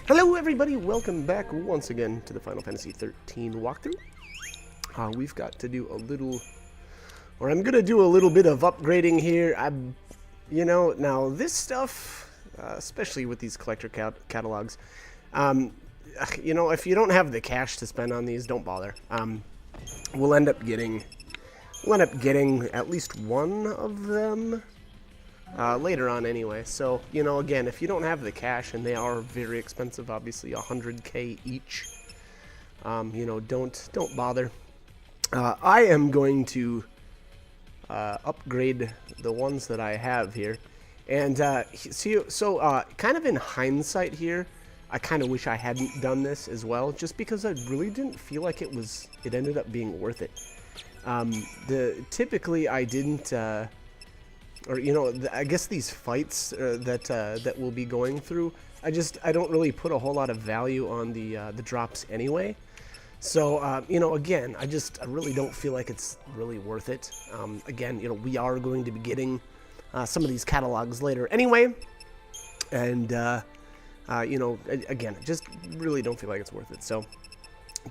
Hello everybody, welcome back once again to the Final Fantasy XIII walkthrough. We've got to do a little, or I'm gonna do a little bit of upgrading here. Now this stuff, especially with these collector catalogs, if you don't have the cash to spend on these, don't bother. We'll end up getting at least one of them later on anyway. So, again, if you don't have the cash, and they are very expensive, obviously 100k each, don't bother. I am going to upgrade the ones that I have here. And kind of in hindsight here, I kind of wish I hadn't done this as well, just because I really didn't feel like it ended up being worth it. Typically I didn't, I guess these fights that we'll be going through, I don't really put a whole lot of value on the drops anyway. So, again, I really don't feel like it's really worth it. Again, we are going to be getting some of these catalogs later anyway. And, again, I just really don't feel like it's worth it. So,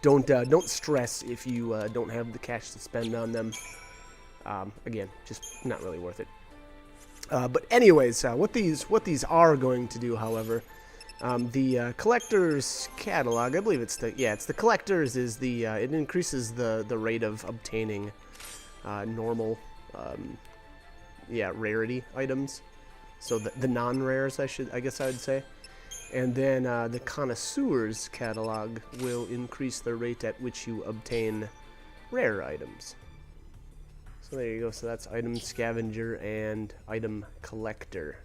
don't stress if you don't have the cash to spend on them. Again, just not really worth it. But anyways, what these are going to do, however, the collector's catalog, I believe it's the collector's is it increases the rate of obtaining normal rarity items, so the non-rares I guess I would say. And then the connoisseur's catalog will increase the rate at which you obtain rare items. So there you go. So that's item scavenger and item collector.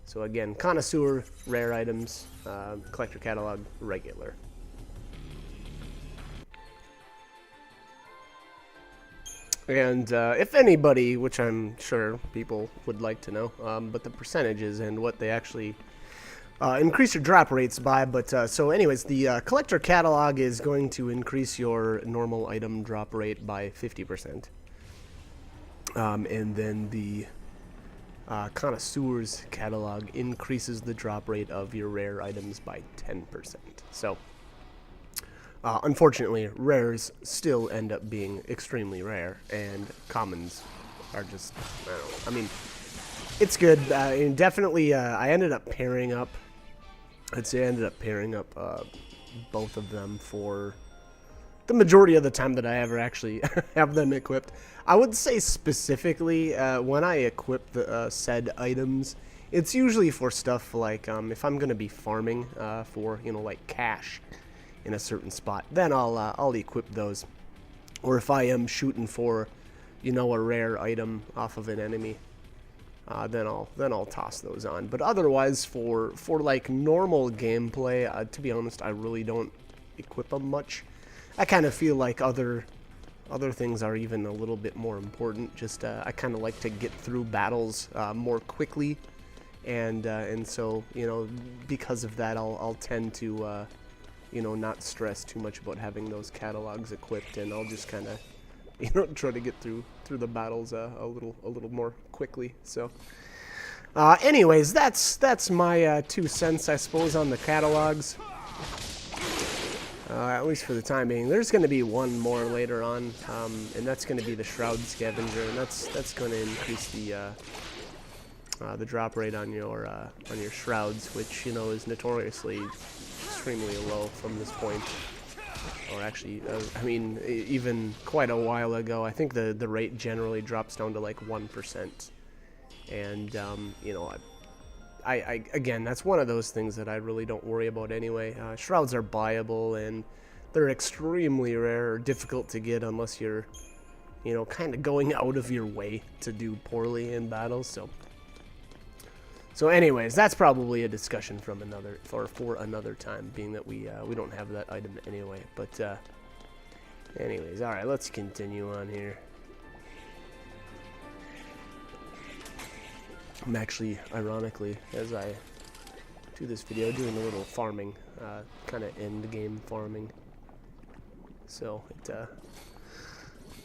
So again, connoisseur, rare items, collector catalog, regular. And if anybody, which I'm sure people would like to know, but the percentages and what they actually increase your drop rates by. But so anyways, the collector catalog is going to increase your normal item drop rate by 50%. And then the connoisseur's catalog increases the drop rate of your rare items by 10%. So, unfortunately, rares still end up being extremely rare, and commons are just, I don't know. I mean, it's good. And definitely, I ended up pairing up, both of them for the majority of the time that I ever actually have them equipped. I would say specifically when I equip the said items, it's usually for stuff like if I'm going to be farming for like cash in a certain spot, then I'll equip those. Or if I am shooting for a rare item off of an enemy, then I'll toss those on. But otherwise, for like normal gameplay, to be honest, I really don't equip them much. I kind of feel like other things are even a little bit more important. Just I kind of like to get through battles more quickly, and so because of that, I'll tend to not stress too much about having those catalogs equipped, and I'll just kind of try to get through the battles a little more quickly. So anyways, that's my 2 cents, I suppose, on the catalogs. At least for the time being. There's going to be one more later on, and that's going to be the Shroud Scavenger, and that's going to increase the drop rate on your shrouds, which is notoriously extremely low from this point. Or actually, I mean, even quite a while ago, I think the rate generally drops down to like 1%, and again, that's one of those things that I really don't worry about anyway. Shrouds are buyable, and they're extremely rare or difficult to get unless you're, kind of going out of your way to do poorly in battles. So anyways, that's probably a discussion from for another time, being that we don't have that item anyway. But anyways, all right, let's continue on here. I'm actually, ironically, as I do this video, doing a little farming, kind of end game farming. So it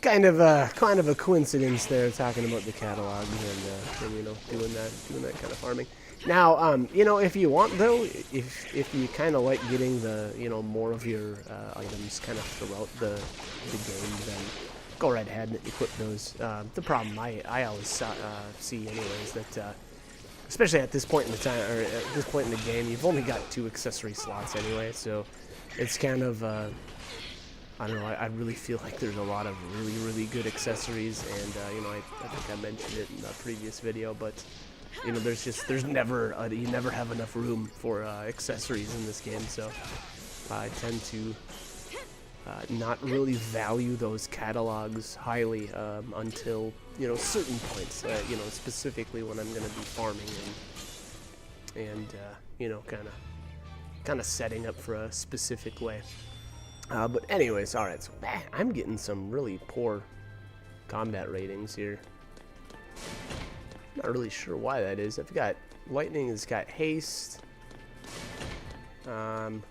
kind of a coincidence there, talking about the catalog and doing that kind of farming. Now, you know, if you want though, if you kind of like getting the, you know, more of your items kind of throughout the game, then go right ahead and equip those. The problem I always see anyways that especially at this point in the time, or at this point in the game, you've only got 2 accessory slots anyway, so it's kind of I don't know. I really feel like there's a lot of really good accessories, and you know, I think I mentioned it in a previous video, but you know, there's never you never have enough room for accessories in this game, so I tend to not really value those catalogs highly until, you know, certain points. You know, specifically when I'm going to be farming and you know, kind of setting up for a specific way. But anyways, all right. So I'm getting some really poor combat ratings here. Not really sure why that is. I've got lightning has got haste. Who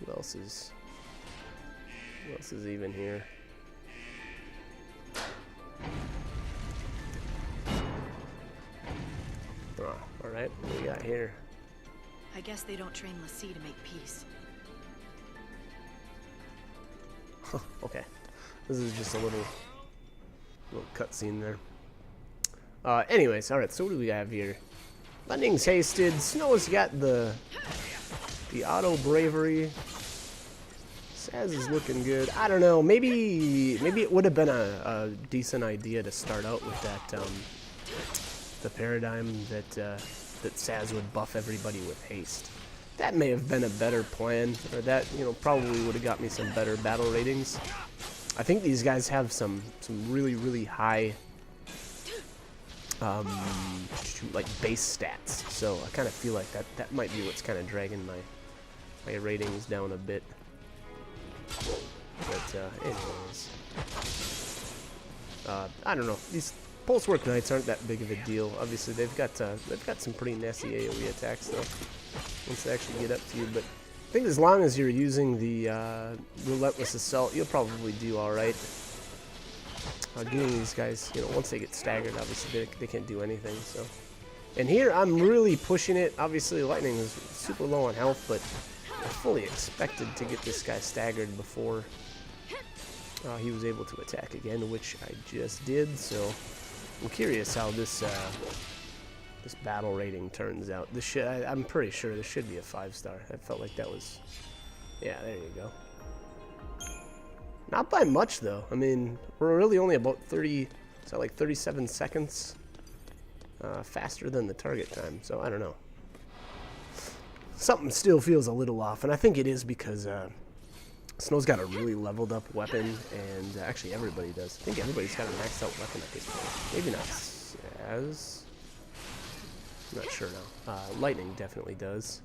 else is even here? Oh, all right. What do we got here? I guess they don't train l'Cie to make peace. Okay. This is just a little cutscene there. Anyways, all right. So what do we have here? Lightning's hasted. Snow's got the auto bravery. Saz is looking good. I don't know. Maybe it would have been a decent idea to start out with that the paradigm that that Saz would buff everybody with haste. That may have been a better plan, or that, you know, probably would have got me some better battle ratings. I think these guys have some really high like base stats, so I kind of feel like that might be what's kind of dragging my ratings down a bit. But anyways, I don't know. These Pulsework Knights aren't that big of a deal. Obviously, they've got some pretty nasty AOE attacks though, once they actually get up to you. But I think as long as you're using the Relentless Assault, you'll probably do all right. Getting these guys, you know, once they get staggered, obviously they can't do anything. So, and here I'm really pushing it. Obviously, Lightning is super low on health, but I fully expected to get this guy staggered before he was able to attack again, which I just did. So I'm curious how this this battle rating turns out. This I'm pretty sure this should be a 5-star. I felt like that was, yeah, there you go. Not by much though. I mean, we're really only about 37 seconds faster than the target time. So I don't know. Something still feels a little off, and I think it is because Snow's got a really leveled up weapon, and actually everybody does. I think everybody's got a maxed out weapon at this point. Maybe not Saz. I'm not sure now. Lightning definitely does.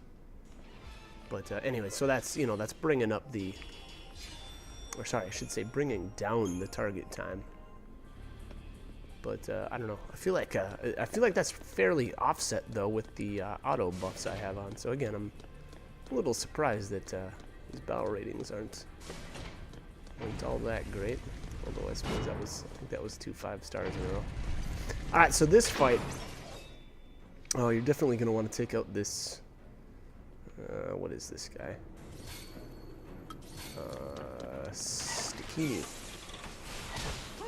But anyway, so that's, you know, that's bringing up the, or sorry, I should say bringing down the target time. But I don't know. I feel like that's fairly offset though with the auto buffs I have on. So again, I'm a little surprised that these battle ratings aren't all that great. Although I suppose I think that was 2 5-stars in a row. All right, so this fight. Oh, you're definitely gonna want to take out this. What is this guy? Stikini.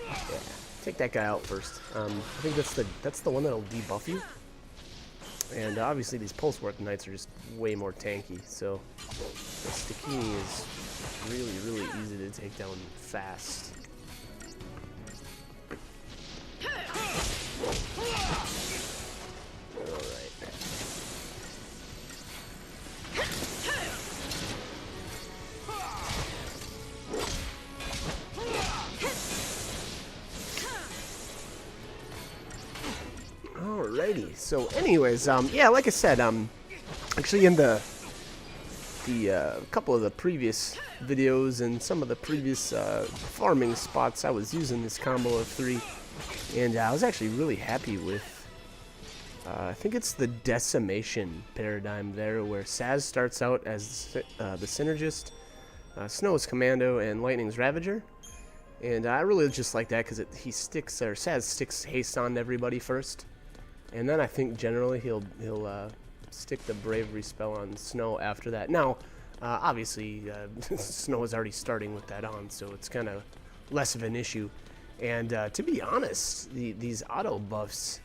Yeah. Take that guy out first. I think that's the one that'll debuff you. And obviously these Pulsework Knights are just way more tanky, so the Stikini is really easy to take down fast. Alright. Alrighty, so anyways, yeah, like I said, actually in the couple of the previous videos and some of the previous farming spots, I was using this combo of 3, and I was actually really happy with, I think it's the Decimation paradigm there, where Saz starts out as the Synergist, Snow is Commando, and Lightning's Ravager. And I really just like that because Saz sticks haste on everybody first. And then I think generally he'll stick the bravery spell on Snow after that. Now, obviously, Snow is already starting with that on, so it's kind of less of an issue. And to be honest, these auto buffs,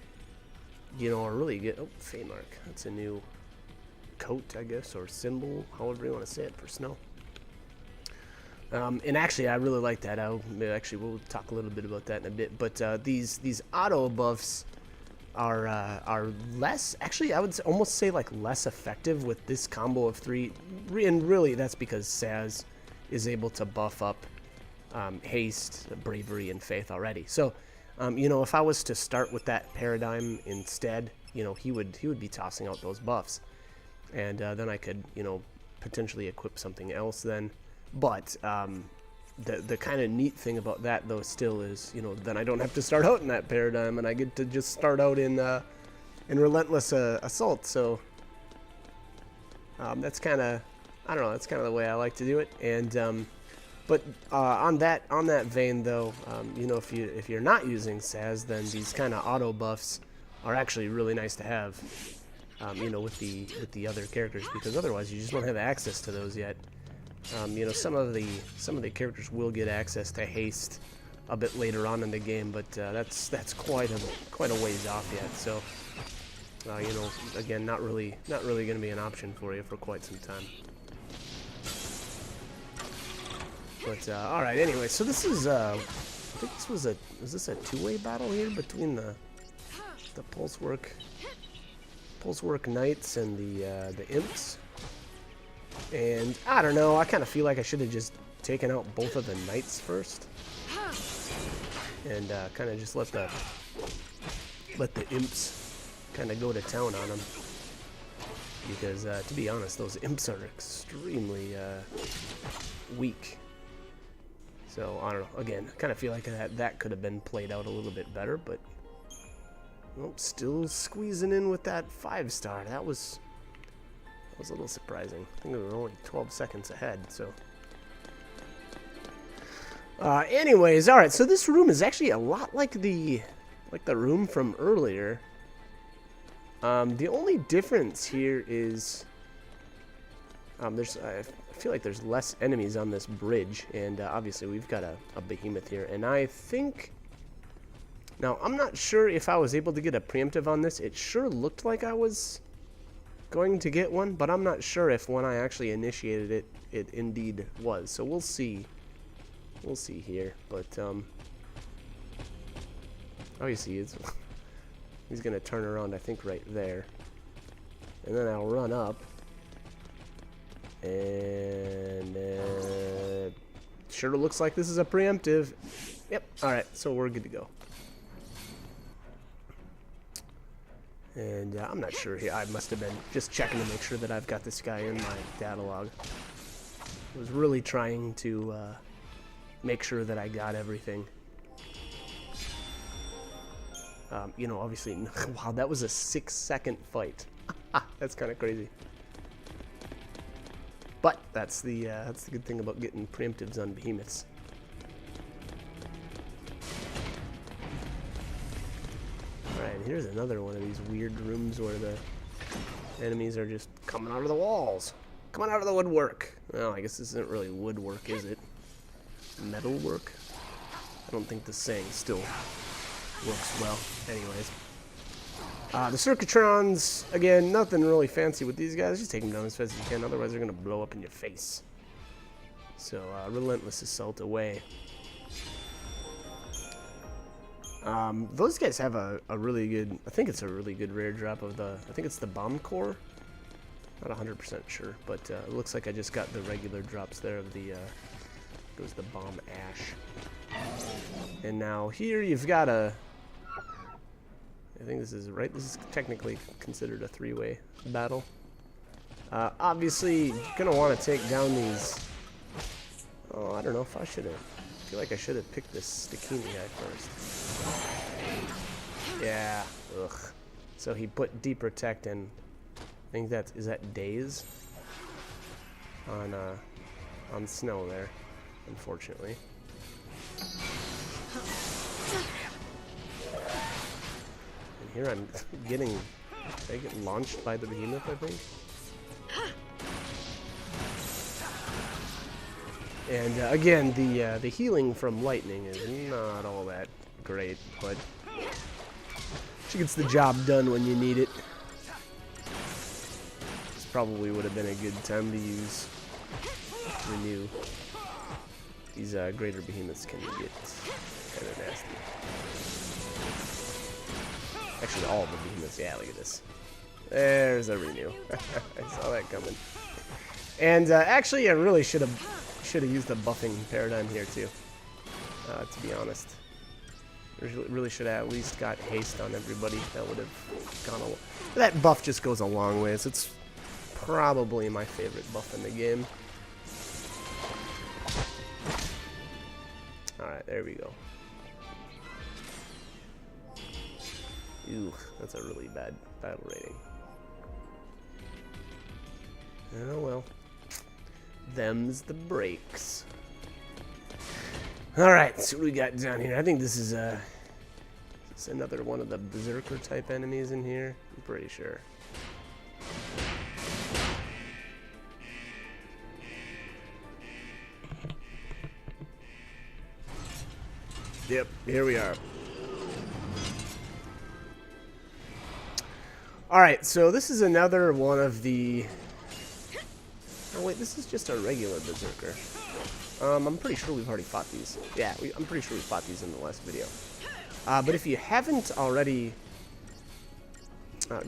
you know, are really good. Oh, Feymark. That's a new coat, I guess, or symbol, however you want to say it, for Snow. And actually, I really like that. We'll talk a little bit about that in a bit. But these auto buffs are less. Actually, I would almost say like less effective with this combo of 3. And really, that's because Sazh is able to buff up haste, bravery, and faith already. So, you know, if I was to start with that paradigm instead, you know, he would be tossing out those buffs, and then I could, you know, potentially equip something else then. But the kind of neat thing about that, though, still is, you know, then I don't have to start out in that paradigm, and I get to just start out in Relentless Assault. So that's kind of, I don't know, that's kind of the way I like to do it. And but on that vein, though, you know, if you're not using Sazh, then these kind of auto buffs are actually really nice to have. You know, with the other characters, because otherwise you just won't have access to those yet. You know, some of the characters will get access to haste a bit later on in the game, but that's quite a ways off yet. So, you know, again, not really going to be an option for you for quite some time. But all right, anyway, so this is I think this was this a two-way battle here between the Pulsework Knights and the Imps. And I don't know, I kind of feel like I should have just taken out both of the Knights first, and kind of just let the Imps kind of go to town on them, because to be honest, those Imps are extremely weak. So I don't know. Again, I kind of feel like that could have been played out a little bit better, but well, still squeezing in with that 5-star. That was a little surprising. I think it was only 12 seconds ahead. So, anyways, all right. So this room is actually a lot like the room from earlier. The only difference here is I feel like there's less enemies on this bridge, and obviously we've got a behemoth here. And I think, now I'm not sure if I was able to get a preemptive on this. It sure looked like I was going to get one, but I'm not sure if when I actually initiated it, it indeed was. So we'll see. We'll see here. But oh, you see, he's gonna turn around, I think, right there, and then I'll run up. And sure looks like this is a preemptive. Yep. All right. So we're good to go. And I'm not sure here. I must have been just checking to make sure that I've got this guy in my data log. I was really trying to make sure that I got everything. You know, obviously, wow, that was a 6-second fight. That's kind of crazy. But that's the good thing about getting preemptives on behemoths. Alright, here's another one of these weird rooms where the enemies are just coming out of the walls. Coming out of the woodwork. Well, I guess this isn't really woodwork, is it? Metalwork? I don't think the saying still works well. Anyways. The Circuitrons, again, nothing really fancy with these guys. Just take them down as fast as you can, otherwise they're going to blow up in your face. So, Relentless Assault away. Those guys have a really good, I think it's a really good rare drop of I think it's the Bomb Core. Not 100% sure, but it looks like I just got the regular drops there of goes the Bomb Ash. And now here you've got I think this is right. This is technically considered a 3-way battle. Obviously, you're gonna want to take down these. Oh, I don't know if I should have. I feel like I should have picked this Stikini guy first. Yeah. Ugh. So he put Deep Protect in. I think is that Daze on Snow there. Unfortunately. Here I'm getting Did I get launched by the behemoth, I think? And again, the healing from lightning is not all that great, but she gets the job done when you need it. This probably would have been a good time to use Renew. These greater behemoths can get kind of nasty. Actually, all of the behemoths. Yeah, look at this. There's a Renew. I saw that coming. And actually, I really should have used the buffing paradigm here too. To be honest, really should have at least got haste on everybody. That would have gone a. That buff just goes a long ways. It's probably my favorite buff in the game. All right, there we go. Ew, that's a really bad battle rating. Oh well. Them's the breaks. Alright, so what we got down here? I think this is another one of the berserker type enemies in here. I'm pretty sure. Yep, here we are. Alright, so this is another one of the... Oh wait, this is just a regular berserker. I'm pretty sure we've already fought these. Yeah, I'm pretty sure we fought these in the last video. But if you haven't already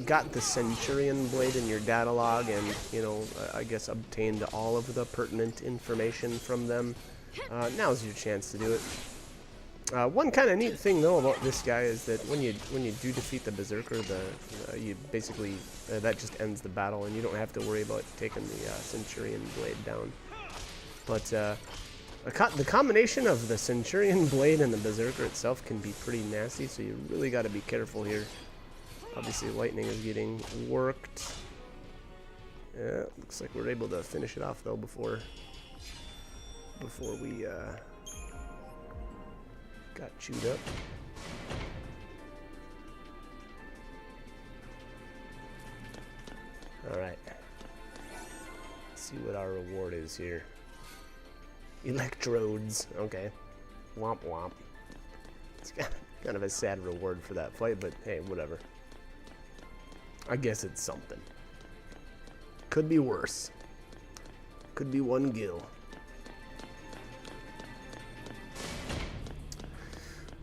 got the Centurion Blade in your data log and, you know, I guess obtained all of the pertinent information from them, now's your chance to do it. One kind of neat thing though about this guy is that when you do defeat the berserker, you basically that just ends the battle, and you don't have to worry about taking the Centurion Blade down. But the combination of the Centurion Blade and the berserker itself can be pretty nasty, so you really got to be careful here. Obviously, lightning is getting worked. Yeah, looks like we're able to finish it off though before we got chewed up. Alright. Let's see what our reward is here. Electrodes. Okay. Womp womp. It's kind of a sad reward for that fight, but hey, whatever. I guess it's something. Could be worse. Could be one gil.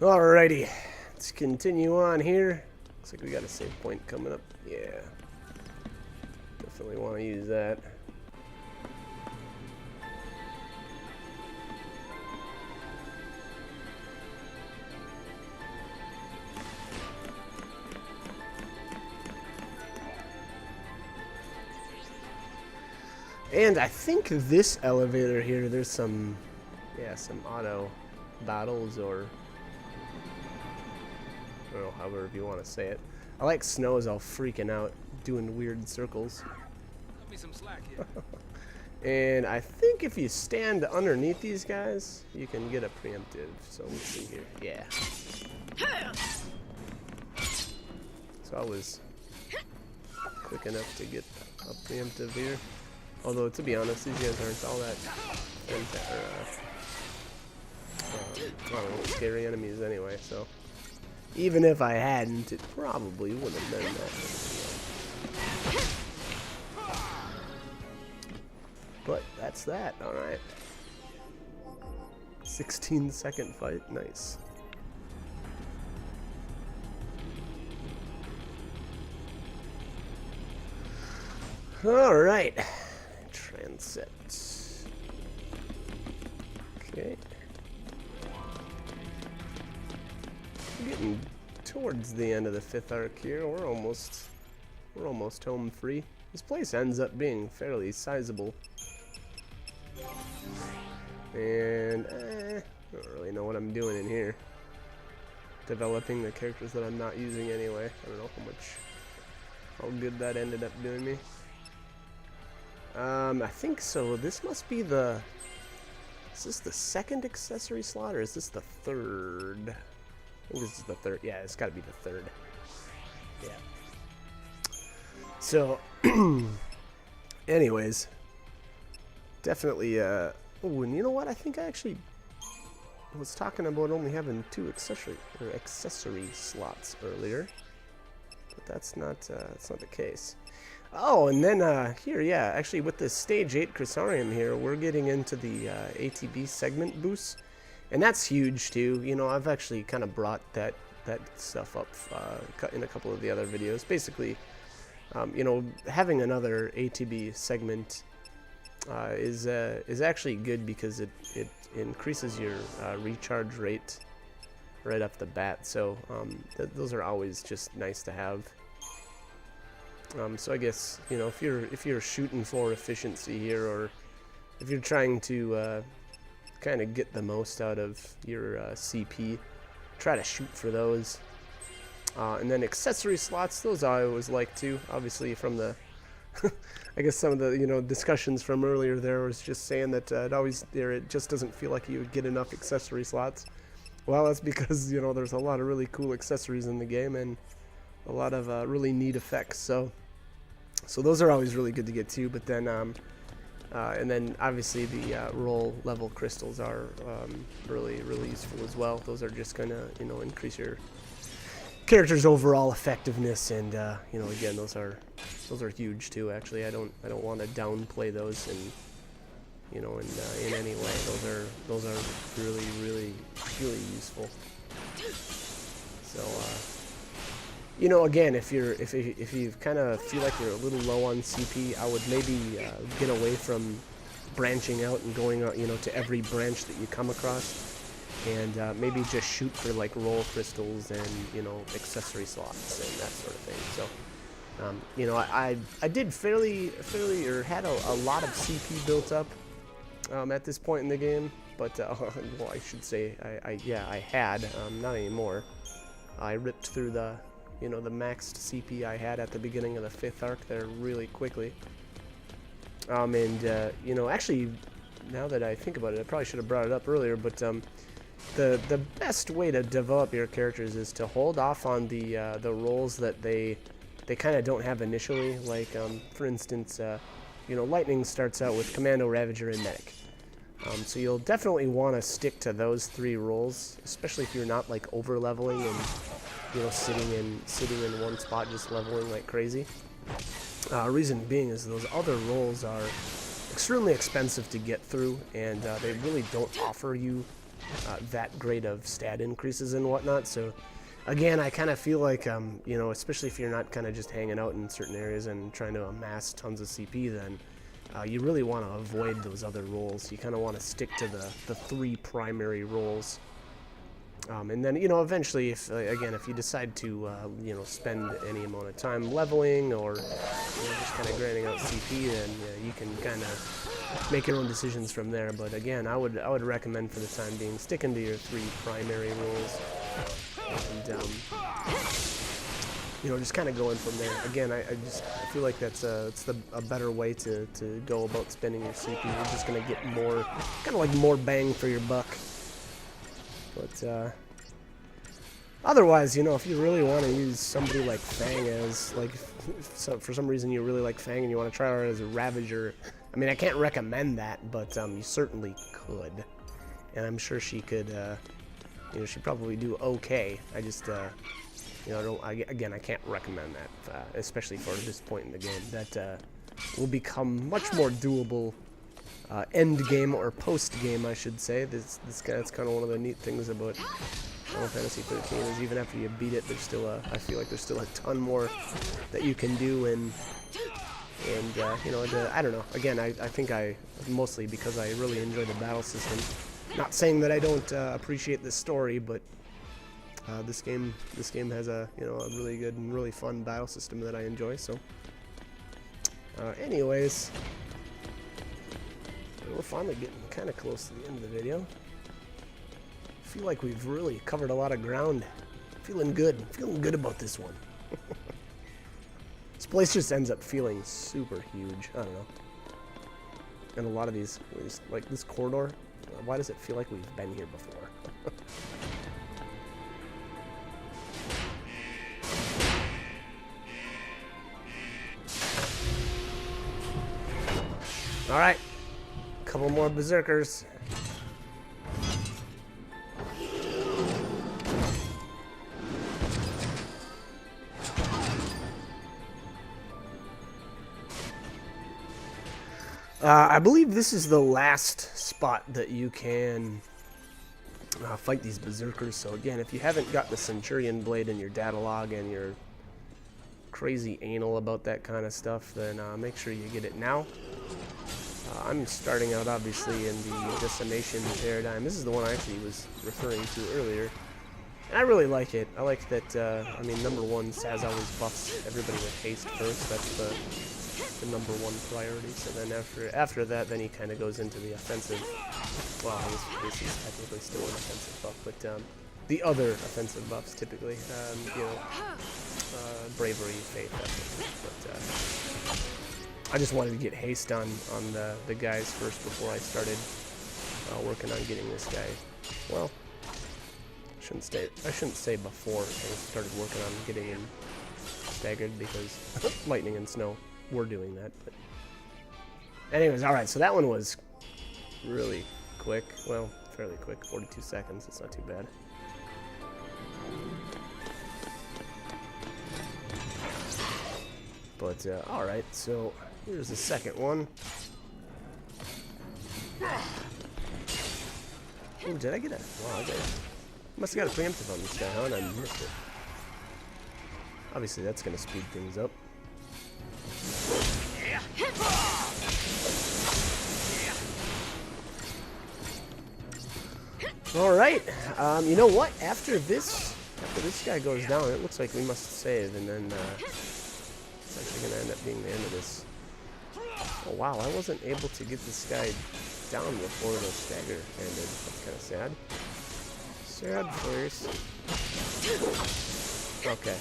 Alrighty, let's continue on here. Looks like we got a save point coming up. Yeah, definitely want to use that. And I think this elevator here, there's some auto battles, or I don't know, however you want to say it. I like Snows all freaking out, doing weird circles. Cut me some slack here. And I think if you stand underneath these guys, you can get a preemptive. So let's see here. Yeah. So I was quick enough to get a preemptive here. Although, to be honest, these guys aren't all that I don't know, scary enemies anyway, so even if I hadn't, it probably would have been that. But that's that, alright. 16-second fight, nice. Alright. Transit. Okay. We're getting towards the end of the 5th arc here. We're almost home free. This place ends up being fairly sizable. And I don't really know what I'm doing in here. Developing the characters that I'm not using anyway. I don't know how good that ended up doing me. I think so. This must be the... Is this the 2nd accessory slot, or is this the 3rd? I think this is the 3rd. Yeah, it's got to be the 3rd. Yeah. So, anyways, definitely, oh, and you know what? I think I actually was talking about only having 2 accessory slots earlier, but that's not the case. Oh, and then here, yeah, actually with the Stage 8 Crisarium here, we're getting into the ATB segment boosts, and that's huge too. You know, I've actually kind of brought that stuff up in a couple of the other videos. Basically, you know, having another ATB segment is actually good because it increases your recharge rate right off the bat. So those are always just nice to have. So I guess, you know, if you're shooting for efficiency here, or if you're trying to kind of get the most out of your CP, try to shoot for those. And then accessory slots, those I always like too. Obviously from the, I guess some of the, you know, discussions from earlier there was just saying that it just doesn't feel like you would get enough accessory slots. Well, that's because, you know, there's a lot of really cool accessories in the game and a lot of really neat effects. So those are always really good to get too. But then, and then obviously the roll level crystals are really useful as well. Those are just gonna, you know, increase your character's overall effectiveness, and you know, again, those are huge too. Actually, I don't want to downplay those, and you know, in any way. Those are really useful. So you know, again, if you kind of feel like you're a little low on CP, I would maybe get away from branching out and going out, you know, to every branch that you come across. And maybe just shoot for like roll crystals and, you know, accessory slots and that sort of thing. So, you know, I did fairly or had a lot of CP built up at this point in the game, but well, I should say I had not anymore. I ripped through the, you know, the maxed CP I had at the beginning of the 5th arc there really quickly. And you know, actually, now that I think about it, I probably should have brought it up earlier, but the best way to develop your characters is to hold off on the roles that they kind of don't have initially. Like for instance, you know, Lightning starts out with Commando, Ravager, and Medic. So you'll definitely want to stick to those 3 roles, especially if you're not like over leveling and, you know, sitting in one spot just leveling like crazy. Reason being is those other roles are extremely expensive to get through, and they really don't offer you that great of stat increases and whatnot. So again, I kind of feel like you know, especially if you're not kind of just hanging out in certain areas and trying to amass tons of CP, then you really want to avoid those other roles. You kind of want to stick to the 3 primary roles. And then, you know, eventually, if you decide to, you know, spend any amount of time leveling or, you know, just kind of grinding out CP, then you can kind of make your own decisions from there. But again, I would recommend for the time being sticking to your 3 primary roles, and you know, just kind of going from there. Again, I feel like it's a better way to go about spending your CP. You're just gonna get more, kind of like more bang for your buck. But otherwise, you know, if you really want to use somebody like Fang as, like, for some reason you really like Fang and you want to try her as a Ravager, I mean, I can't recommend that, but you certainly could. And I'm sure she could, you know, she'd probably do okay. I just, you know, again, I can't recommend that, especially for this point in the game. That will become much more doable end game, or post game, I should say. That's kind of one of the neat things about Final Fantasy 13 is even after you beat it, there's still I feel like there's still a ton more that you can do, and you know, I don't know. Again, I think mostly because I really enjoy the battle system. Not saying that I don't appreciate the story, but this game has a, you know, a really good and really fun battle system that I enjoy. So, anyways. We're finally getting kind of close to the end of the video. I feel like we've really covered a lot of ground. Feeling good about this one. This place just ends up feeling super huge. I don't know. And a lot of these, like this corridor, why does it feel like we've been here before? Alright. Couple more berserkers. I believe this is the last spot that you can fight these berserkers. So again, if you haven't got the Centurion Blade in your data log and you're crazy anal about that kind of stuff, then make sure you get it now. I'm starting out obviously in the Decimation Paradigm. This is the one I actually was referring to earlier. And I really like it. I like that, I mean, number one, Saz always buffs everybody with haste first. That's the number one priority. So then after that, then he kind of goes into the offensive. Well, this is technically still an offensive buff, but the other offensive buffs typically, you know, bravery, faith, that sort of thing. But I just wanted to get haste on the guys first before I started working on getting this guy. Well, I shouldn't say before I started working on getting him staggered, because lightning and snow were doing that. But anyways, all right. So that one was really quick. Well, fairly quick. 42 seconds. It's not too bad. But all right. So here's the second one. Oh, did I get a? Wow, I must have got a preemptive on this guy, huh? And I missed it. Obviously, that's going to speed things up. All right. You know what? After this guy goes down, it looks like we must save, and then it's actually going to end up being the end of this. Oh wow! I wasn't able to get this guy down before the stagger ended. That's kind of sad. Sad first. Okay.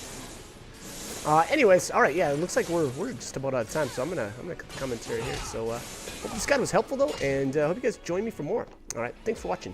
Anyways, all right. Yeah, it looks like we're just about out of time, so I'm gonna cut the commentary here. So hope this guide was helpful though, and hope you guys join me for more. All right. Thanks for watching.